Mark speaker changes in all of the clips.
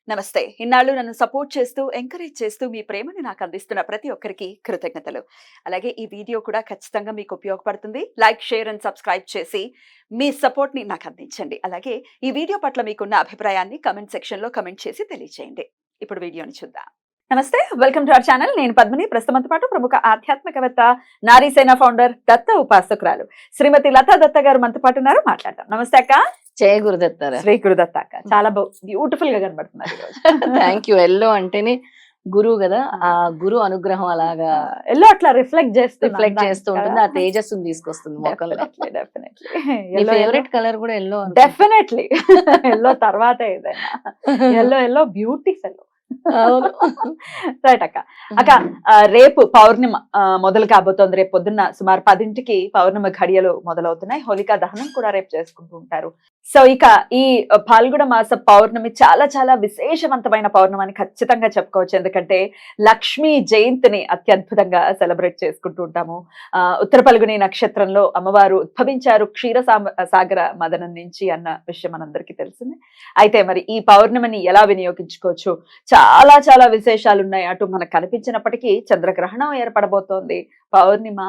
Speaker 1: నమస్తే. ఇన్నాళ్ళు నన్ను సపోర్ట్ చేస్తూ, ఎంకరేజ్ చేస్తూ మీ ప్రేమని నాకు అందిస్తున్న ప్రతి ఒక్కరికి కృతజ్ఞతలు. అలాగే ఈ వీడియో కూడా ఖచ్చితంగా మీకు ఉపయోగపడుతుంది. లైక్, షేర్ అండ్ సబ్స్క్రైబ్ చేసి మీ సపోర్ట్‌ని నాకు అందించండి. అలాగే ఈ వీడియో పట్ల మీకున్న అభిప్రాయాన్ని కామెంట్ సెక్షన్‌లో కామెంట్ చేసి తెలియజేయండి. ఇప్పుడు వీడియోని చూద్దాం. నమస్తే. Welcome to our channel. నేను పద్మిని. ప్రస్తుతంతో పాటు ప్రముఖ ఆధ్యాత్మికవేత్త, నారీసేన ఫౌండర్, దత్త ఉపాసకురాలు శ్రీమతి లతా దత్త గారు మనతో పాటు ఉన్నారు. మాట్లాడదాం. నమస్తే అక్క.
Speaker 2: జయ గురుదత్తారా.
Speaker 1: శ్రీ గురుదత్త అక్క. చాలా బ్యూటిఫుల్ గా కనబడుతున్నారు ఈరోజు.
Speaker 2: Thank you. ఎల్లో అంటేనే గురువు కదా, ఆ గురు అనుగ్రహం అలాగా
Speaker 1: ఎల్లో అట్లా రిఫ్లెక్ట్
Speaker 2: చేస్తూ ఉంటుంది, ఆ తేజస్సుని తీసుకొస్తుంది మొక్కల్లో. ఫేవరెట్ కలర్ కూడా ఎల్లో.
Speaker 1: డెఫినెట్లీ ఎల్లో తర్వాత ఏదైనా ఎల్లో బ్యూటీస్ ఎల్లో. రైట్ అక్క. అక్క, రేపు పౌర్ణిమ మొదలు కాబోతోంది. రేపు పొద్దున్న సుమారు 10ంటికి పౌర్ణిమ ఘడియలు మొదలవుతున్నాయి. హోలికా దహనం కూడా రేపు చేసుకుంటూ ఉంటారు. సో ఇక ఈ పాల్గొన మాస పౌర్ణమి చాలా చాలా విశేషవంతమైన పౌర్ణమి అని ఖచ్చితంగా చెప్పుకోవచ్చు. ఎందుకంటే లక్ష్మీ జయంతిని అత్యద్భుతంగా సెలబ్రేట్ చేసుకుంటూ ఉంటాము. ఉత్తర పల్గుని నక్షత్రంలో అమ్మవారు ఉద్భవించారు క్షీర సాగర మదనం నుంచి అన్న విషయం మనందరికీ తెలిసిందే. అయితే మరి ఈ పౌర్ణమిని ఎలా వినియోగించుకోవచ్చు? చాలా చాలా విశేషాలు ఉన్నాయి. అటు మనకు కనిపించినప్పటికీ చంద్రగ్రహణం ఏర్పడబోతోంది, పౌర్ణిమ,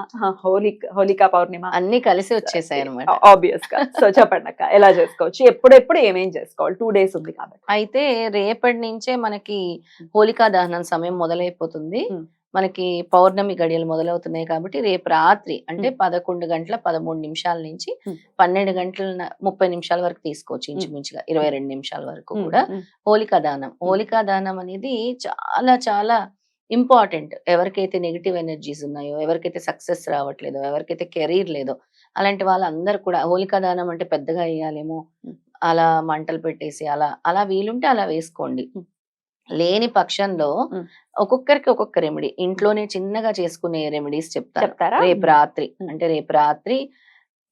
Speaker 1: హోలికా పౌర్ణిమ
Speaker 2: అన్ని కలిసి వచ్చేసాయి అనమాట.
Speaker 1: ఆబ్వియస్ గా. సో చెప్పండి అక్క, ఎలా చేసుకోవచ్చు, ఎప్పుడెప్పుడు ఏమేం చేసుకోవాలి? 2 days ఉంది కాబట్టి.
Speaker 2: అయితే రేపటి నుంచే మనకి హోలికా దహనం సమయం మొదలైపోతుంది. మనకి పౌర్ణమి గడియలు మొదలవుతున్నాయి కాబట్టి రేపు రాత్రి అంటే 11 గంటల 13 నిమిషాల నుంచి 12 గంటల 30 నిమిషాల వరకు తీసుకోవచ్చు. ఇంచుమించుగా 22 నిమిషాల వరకు కూడా హోలికా దహనం. హోలికా దహనం అనేది చాలా చాలా ఇంపార్టెంట్. ఎవరికైతే నెగిటివ్ ఎనర్జీస్ ఉన్నాయో, ఎవరికైతే సక్సెస్ రావట్లేదో, ఎవరికైతే కెరీర్ లేదో, అలాంటి వాళ్ళందరూ కూడా హోలికా దహనం అంటే పెద్దగా వేయాలేమో, అలా మంటలు పెట్టేసి అలా వీలుంటే అలా వేసుకోండి. లేని పక్షంలో ఒక్కొక్కరికి ఒక్కొక్క రెమెడీ, ఇంట్లోనే చిన్నగా చేసుకునే రెమెడీస్ చెప్తారా. రేపు రాత్రి అంటే రేపు రాత్రి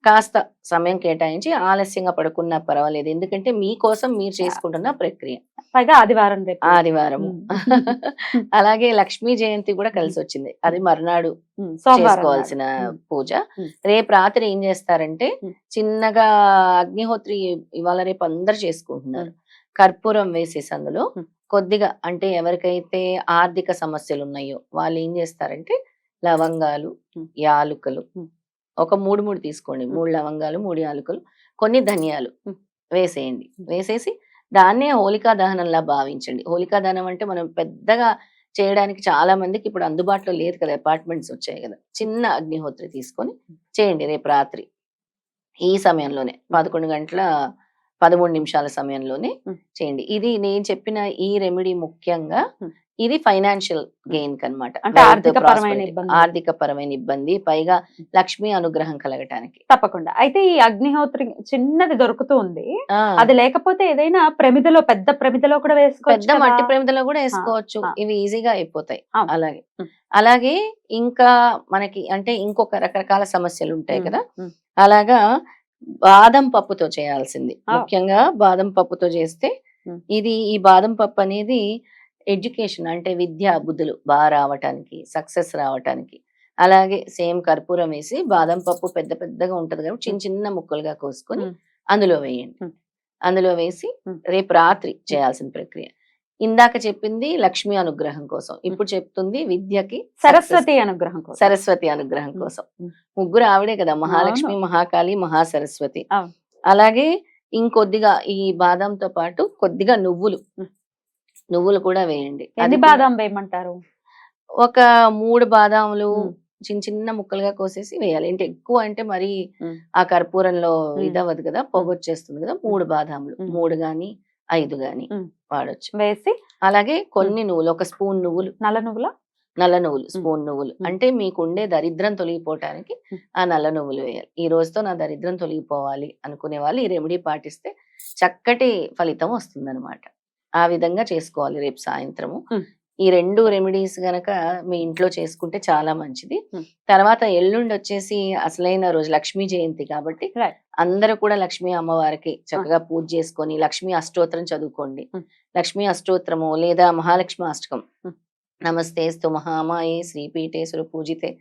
Speaker 2: కాస్త సమయం కేటాయించి ఆలస్యంగా పడుకున్నా పర్వాలేదు, ఎందుకంటే మీకోసం మీరు చేసుకుంటున్న ప్రక్రియ.
Speaker 1: పైగా ఆదివారం,
Speaker 2: ఆదివారము. అలాగే లక్ష్మీ జయంతి కూడా కలిసి వచ్చింది, అది మర్నాడు చేసుకోవాల్సిన పూజ. రేపు రాత్రి ఏం చేస్తారంటే చిన్నగా అగ్నిహోత్రి ఇవాళ రేపు అందరు చేసుకుంటున్నారు. కర్పూరం వేసేసి అందులో కొద్దిగా, అంటే ఎవరికైతే ఆర్థిక సమస్యలు ఉన్నాయో వాళ్ళు ఏం చేస్తారంటే లవంగాలు, యాలుకలు ఒక 3 తీసుకోండి. 3 లవంగాలు, 3 యాలుకలు, కొన్ని ధనియాలు వేసేయండి. వేసేసి దాన్నే హోలికా దహనంలా భావించండి. హోలికా దహనం అంటే మనం పెద్దగా చేయడానికి చాలా మందికి ఇప్పుడు అందుబాటులో లేదు కదా, అపార్ట్మెంట్స్ వచ్చాయి కదా. చిన్న అగ్నిహోత్రి తీసుకొని చేయండి రేపు రాత్రి ఈ సమయంలోనే 11 గంటల 13 నిమిషాల సమయంలోనే చేయండి. ఇది నేను చెప్పిన ఈ రెమెడీ ముఖ్యంగా ఇది ఫైనాన్షియల్ గెయిన్ కనమాట.
Speaker 1: అంటే
Speaker 2: ఆర్థిక పరమైన ఇబ్బంది, పైగా లక్ష్మీ అనుగ్రహం కలగటానికి.
Speaker 1: తప్పకుండా. అయితే ఈ అగ్నిహోత్రి చిన్నది దొరుకుతూ ఉంది, అది లేకపోతే ఏదైనా ప్రమిదలో, పెద్ద ప్రమిదలో కూడా వేసుకోవచ్చు,
Speaker 2: పెద్ద మట్టి ప్రమిదలో కూడా వేసుకోవచ్చు. ఇవి ఈజీగా అయిపోతాయి. అలాగే ఇంకా మనకి అంటే ఇంకొక రకరకాల సమస్యలు ఉంటాయి కదా, అలాగా బాదం పప్పుతో చేయాల్సింది. ముఖ్యంగా బాదం పప్పుతో చేస్తే ఈ బాదం పప్పు అనేది ఎడ్యుకేషన్ అంటే విద్యా బుద్ధులు బాగా రావటానికి, సక్సెస్ రావటానికి. అలాగే సేమ్ కర్పూరం వేసి బాదం పప్పు పెద్ద పెద్దగా ఉంటది కాబట్టి చిన్న చిన్న ముక్కలుగా కోసుకొని అందులో వేయండి. అందులో వేసి రేపు రాత్రి చేయాల్సిన ప్రక్రియ. ఇందాక చెప్పింది లక్ష్మీ అనుగ్రహం కోసం, ఇప్పుడు చెప్తుంది విద్యకి
Speaker 1: సరస్వతి అనుగ్రహం కోసం.
Speaker 2: ముగ్గురు ఆవిడే కదా, మహాలక్ష్మి, మహాకాళి, మహాసరస్వతి. అలాగే ఇంకొద్దిగా ఈ బాదంతో పాటు కొద్దిగా నువ్వులు కూడా వేయండి.
Speaker 1: ఎన్ని బాదాం వేయమంటారు?
Speaker 2: ఒక 3 బాదాములు చిన్న చిన్న ముక్కలుగా కోసేసి వేయాలి. అంటే ఎక్కువ అంటే మరి ఆ కర్పూరంలో ఇదవ్వదు కదా, పొగొచ్చేస్తుంది కదా. 3 బాదాములు, 3 గాని 5 గాని వాడొచ్చు
Speaker 1: వేసి.
Speaker 2: అలాగే కొన్ని నువ్వులు, ఒక స్పూన్ నువ్వులు, నల్ల నువ్వులు స్పూన్ నువ్వులు. అంటే మీకుండే దరిద్రం తొలగిపోవటానికి ఆ నల్ల నువ్వులు వేయాలి. ఈ రోజుతో నా దరిద్రం తొలగిపోవాలి అనుకునే వాళ్ళు ఈ రెమెడీ పాటిస్తే చక్కటి ఫలితం వస్తుందన్నమాట. ఆ విధంగా చేసుకోవాలి రేపు సాయంత్రము. ఈ 2 రెమెడీస్ గనక మీ ఇంట్లో చేసుకుంటే చాలా మంచిది. తర్వాత ఎల్లుండి వచ్చేసి అసలైన రోజు లక్ష్మీ జయంతి కాబట్టి అందరూ కూడా లక్ష్మీ అమ్మవారికి చక్కగా పూజ చేసుకొని లక్ష్మీ అష్టోత్తరం చదువుకోండి. లక్ష్మీ అష్టోత్తరము లేదా మహాలక్ష్మి అష్టకం, నమస్తేస్తు మహామాయే శ్రీపీఠేశ్వర పూజితే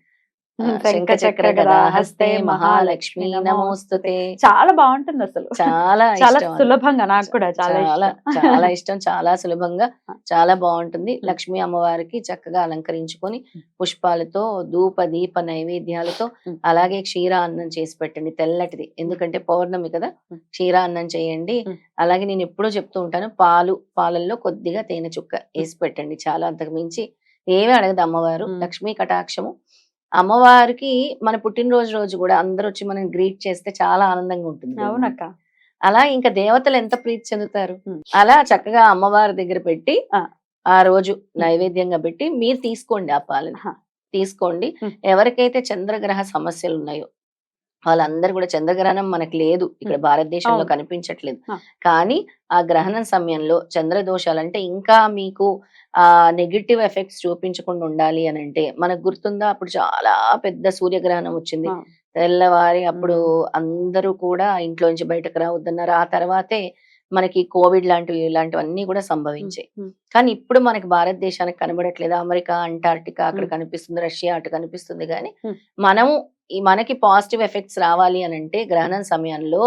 Speaker 2: శంఖ చక్ర గదా హస్తే మహాలక్ష్మి నమోస్తుతే.
Speaker 1: చాలా బాగుంటుంది అసలు,
Speaker 2: చాలా
Speaker 1: చాలా
Speaker 2: ఇష్టం అది.
Speaker 1: సులభంగా, నాకు కూడా చాలా
Speaker 2: చాలా
Speaker 1: ఇష్టం.
Speaker 2: చాలా ఇష్టం, చాలా సులభంగా చాలా బాగుంటుంది. లక్ష్మీ అమ్మవారికి చక్కగా అలంకరించుకొని పుష్పాలతో ధూప దీప నైవేద్యాలతో, అలాగే క్షీర అన్నం చేసి పెట్టండి తెల్లటిది, ఎందుకంటే పౌర్ణమి కదా, క్షీర అన్నం చేయండి. అలాగే నేను ఎప్పుడూ చెప్తూ ఉంటాను, పాలల్లో కొద్దిగా తేనె చుక్క వేసి పెట్టండి, చాలా, అంతకు మించి ఏమీ అడగదు అమ్మవారు. లక్ష్మీ కటాక్షము. అమ్మవారికి మన పుట్టినరోజు రోజు కూడా అందరూ వచ్చి మనం గ్రీట్ చేస్తే చాలా ఆనందంగా ఉంటుంది.
Speaker 1: అవునక్క.
Speaker 2: అలా ఇంకా దేవతలు ఎంత ప్రీతి చెందుతారు.
Speaker 1: ఉమ్.
Speaker 2: అలా చక్కగా అమ్మవారి దగ్గర పెట్టి
Speaker 1: ఆ.
Speaker 2: ఆ రోజు నైవేద్యంగా పెట్టి మీరు తీసుకోండి, ఆ పాలని
Speaker 1: హ.
Speaker 2: తీసుకోండి.
Speaker 1: ఉమ్.
Speaker 2: ఎవరికైతే చంద్రగ్రహ సమస్యలు ఉన్నాయో వాళ్ళందరూ కూడా, చంద్రగ్రహణం మనకు లేదు ఇక్కడ భారతదేశంలో,
Speaker 1: అవును.
Speaker 2: కనిపించట్లేదు.
Speaker 1: ఆ.
Speaker 2: కానీ ఆ గ్రహణం సమయంలో చంద్ర దోషాలు అంటే ఇంకా మీకు ఆ నెగిటివ్ ఎఫెక్ట్స్ చూపించకుండా ఉండాలి అని అంటే, మనకు గుర్తుందా అప్పుడు చాలా పెద్ద సూర్యగ్రహణం వచ్చింది
Speaker 1: ఆ.
Speaker 2: తెల్లవారి, అప్పుడు అందరూ కూడా ఇంట్లోంచి బయటకు రావద్దన్నారు. ఆ తర్వాతే మనకి కోవిడ్ ఇలాంటివన్నీ కూడా సంభవించాయి. కానీ ఇప్పుడు మనకి భారతదేశానికి కనబడట్లేదు. అమెరికా, అంటార్టికా అక్కడ కనిపిస్తుంది, రష్యా అటు కనిపిస్తుంది. కానీ మనము మనకి పాజిటివ్ ఎఫెక్ట్స్ రావాలి అని అంటే గ్రహణం సమయంలో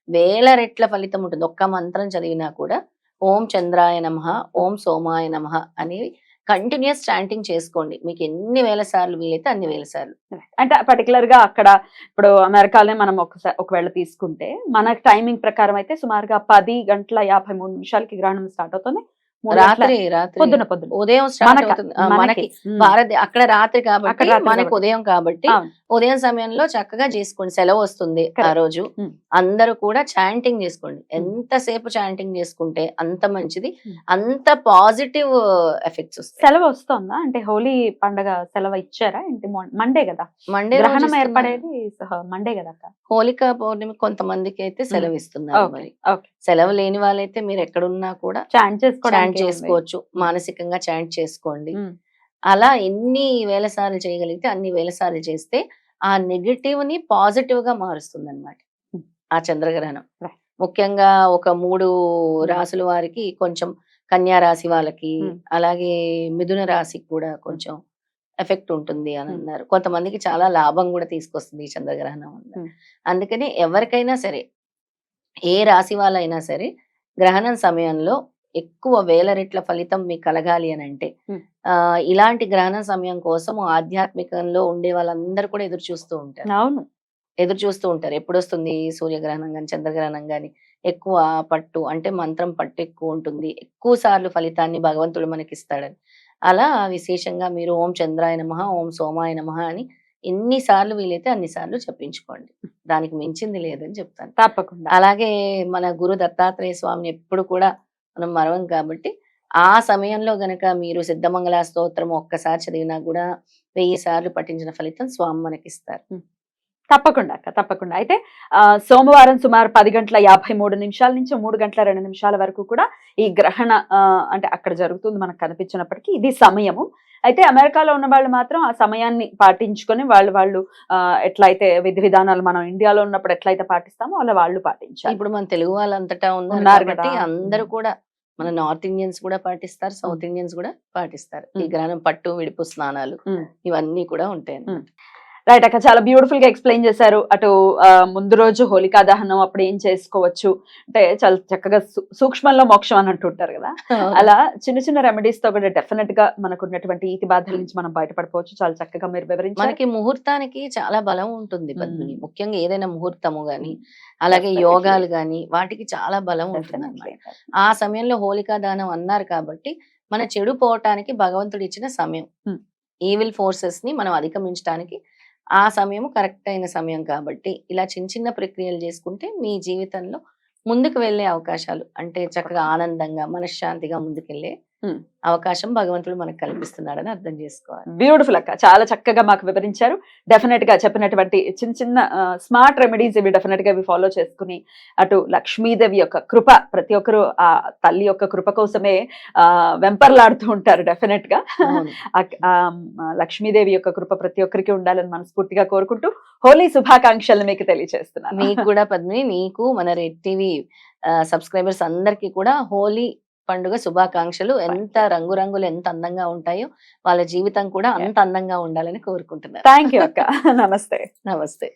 Speaker 2: వేల రెట్ల ఫలితం ఉంటుంది. ఒక్క మంత్రం చదివినా కూడా ఓం చంద్రాయ నమః, ఓం సోమాయ నమః అనేవి కంటిన్యూస్ చాంటింగ్ చేసుకోండి. మీకు ఎన్ని వేల సార్లు వీలైతే అన్ని వేల సార్లు.
Speaker 1: అంటే పర్టికులర్ గా అక్కడ ఇప్పుడు అమెరికాలో మనం ఒకవేళ తీసుకుంటే మన టైమింగ్ ప్రకారం అయితే సుమారుగా 10:53 గ్రహణం స్టార్ట్ అవుతుంది.
Speaker 2: రాత్రి
Speaker 1: పొద్దున
Speaker 2: ఉదయం స్టార్ట్ అవుతుంది మనకి. అక్కడ రాత్రి కాబట్టి మనకి ఉదయం కాబట్టి ఉదయం సమయంలో చక్కగా చేసుకోండి. సెలవు వస్తుంది ఆ రోజు, అందరూ కూడా చాంటింగ్ చేసుకోండి. ఎంతసేపు చాంటింగ్ చేసుకుంటే అంత మంచిది, అంత పాజిటివ్ ఎఫెక్ట్స్ వస్తాయి.
Speaker 1: సెలవు వస్తుందా అంటే హోలీ పండగ సెలవు ఇచ్చారా ఏంటి? మండే కదా
Speaker 2: మండే
Speaker 1: గ్రహణం ఏర్పడేది, మండే కదా.
Speaker 2: హోలికా పౌర్ణమి కొంతమందికి అయితే సెలవు ఇస్తున్నారు. మరి సెలవు లేని వాళ్ళైతే మీరు ఎక్కడున్నా కూడా చాంట్ చేసుకోవచ్చు, మానసికంగా చాంట్ చేసుకోండి. అలా ఎన్ని వేల సార్లు చేయగలిగితే అన్ని వేల సార్లు చేస్తే ఆ నెగటివ్ ని పాజిటివ్ గా మారుస్తుంది అనమాట ఆ చంద్రగ్రహణం. ముఖ్యంగా ఒక 3 రాసుల వారికి, కొంచెం కన్యా రాశి వాళ్ళకి, అలాగే మిథున రాశికి కూడా కొంచెం ఎఫెక్ట్ ఉంటుంది అని అన్నారు. కొంతమందికి చాలా లాభం కూడా తీసుకొస్తుంది ఈ చంద్రగ్రహణం వల్ల. అందుకని ఎవరికైనా సరే, ఏ రాశి వాళ్ళైనా సరే, గ్రహణం సమయంలో ఎక్కువ వేల రెట్ల ఫలితం మీకు కలగాలి అని అంటే ఇలాంటి గ్రహణ సమయం కోసం ఆధ్యాత్మికంలో ఉండే వాళ్ళందరూ కూడా ఎదురు చూస్తూ ఉంటారు.
Speaker 1: అవును,
Speaker 2: ఎదురు చూస్తూ ఉంటారు ఎప్పుడు వస్తుంది సూర్యగ్రహణం కానీ చంద్రగ్రహణం కానీ. ఎక్కువ పట్టు అంటే మంత్రం పట్టు ఎక్కువ ఉంటుంది, ఎక్కువ సార్లు ఫలితాన్ని భగవంతుడు మనకి ఇస్తాడని. అలా విశేషంగా మీరు ఓం చంద్రాయ నమః, ఓం సోమాయ నమః అని ఎన్నిసార్లు వీలైతే అన్నిసార్లు చెప్పించుకోండి. దానికి మించింది లేదని చెప్తాను.
Speaker 1: తప్పకుండా.
Speaker 2: అలాగే మన గురు దత్తాత్రేయ స్వామిని ఎప్పుడు కూడా మనం మరవం కాబట్టి, ఆ సమయంలో గనక మీరు సిద్ధమంగళ స్తోత్రం ఒక్కసారి చదివినా కూడా 1000 సార్లు పఠించిన ఫలితం స్వామి మనకిస్తారు.
Speaker 1: తప్పకుండా అక్క, తప్పకుండా. అయితే సోమవారం సుమారు 10:53 నుంచి 3:02 వరకు కూడా ఈ గ్రహణ అంటే అక్కడ జరుగుతుంది, మనకు కనిపించినప్పటికీ ఇది సమయము. అయితే అమెరికాలో ఉన్న వాళ్ళు మాత్రం ఆ సమయాన్ని పాటించుకొని వాళ్ళు ఎట్లయితే విధి విధానాలు మనం ఇండియాలో ఉన్నప్పుడు ఎట్లయితే పాటిస్తామో అలా వాళ్ళు పాటించాలి.
Speaker 2: ఇప్పుడు మన తెలుగు వాళ్ళంతటా ఉన్నారు కాబట్టి అందరూ కూడా, మన నార్త్ ఇండియన్స్ కూడా పాటిస్తారు, సౌత్ ఇండియన్స్ కూడా పాటిస్తారు. ఈ గ్రహణం పట్టు విడుపు స్నానాలు ఇవన్నీ కూడా ఉంటాయి అన్నమాట.
Speaker 1: రైట్ అక్క, చాలా బ్యూటిఫుల్ గా ఎక్స్ప్లెయిన్ చేశారు. అటు ముందు రోజు హోలికా దహనం అప్పుడు ఏం చేసుకోవచ్చు అంటే చాలా చక్కగా సూక్ష్మంలో మోక్షం అని అంటుంటారు కదా, అలా చిన్న చిన్న రెమెడీస్ తో కూడా డెఫినెట్ గా మనకు ఉన్నటువంటి ఈతి బాధల నుంచి మనం బయటపడిపోవచ్చు. చాలా చక్కగా మీరు వివరించారు.
Speaker 2: మనకి ముహూర్తానికి చాలా బలం ఉంటుంది పద్మిని, ముఖ్యంగా ఏదైనా ముహూర్తము గాని, అలాగే యోగాలు గాని వాటికి చాలా బలం ఉంటుంది అన్నమాట. ఆ సమయంలో హోలికా దహనం అన్నారు కాబట్టి మన చెడు పోవటానికి భగవంతుడు ఇచ్చిన సమయం, ఈవిల్ ఫోర్సెస్ ని మనం అధిగమించడానికి ఆ సమయం కరెక్ట్ అయిన సమయం కాబట్టి, ఇలా చిన్న చిన్న ప్రక్రియలు చేసుకుంటే మీ జీవితంలో ముందుకు వెళ్ళే అవకాశాలు, అంటే చక్కగా ఆనందంగా మనశ్శాంతిగా ముందుకెళ్లే అవకాశం భగవంతుడు మనకు కల్పిస్తున్నాడని అర్థం చేసుకోవాలి.
Speaker 1: బ్యూటిఫుల్ అక్క, చాలా చక్కగా మాకు వివరించారు. డెఫినెట్ గా చెప్పినటువంటి చిన్న చిన్న స్మార్ట్ రెమెడీస్ ఇవి డెఫినెట్ గా ఇవి ఫాలో చేసుకుని, అటు లక్ష్మీదేవి యొక్క కృప, ప్రతి ఒక్కరు ఆ తల్లి యొక్క కృప కోసమే వెంపర్లాడుతూ ఉంటారు. డెఫినెట్ గా లక్ష్మీదేవి యొక్క కృప ప్రతి ఒక్కరికి ఉండాలని మనస్ఫూర్తిగా కోరుకుంటూ హోలీ శుభాకాంక్షలు మీకు తెలియజేస్తున్నాను.
Speaker 2: మీకు కూడా పద్మిని, నీకు మన రెడ్ టీవీ సబ్స్క్రైబర్స్ అందరికీ కూడా హోలీ పండుగ శుభాకాంక్షలు. ఎంత రంగురంగులు ఎంత అందంగా ఉంటాయో వాళ్ళ జీవితం కూడా అంత అందంగా ఉండాలని కోరుకుంటున్నారు.
Speaker 1: థ్యాంక్ యూ అక్క. నమస్తే.
Speaker 2: నమస్తే.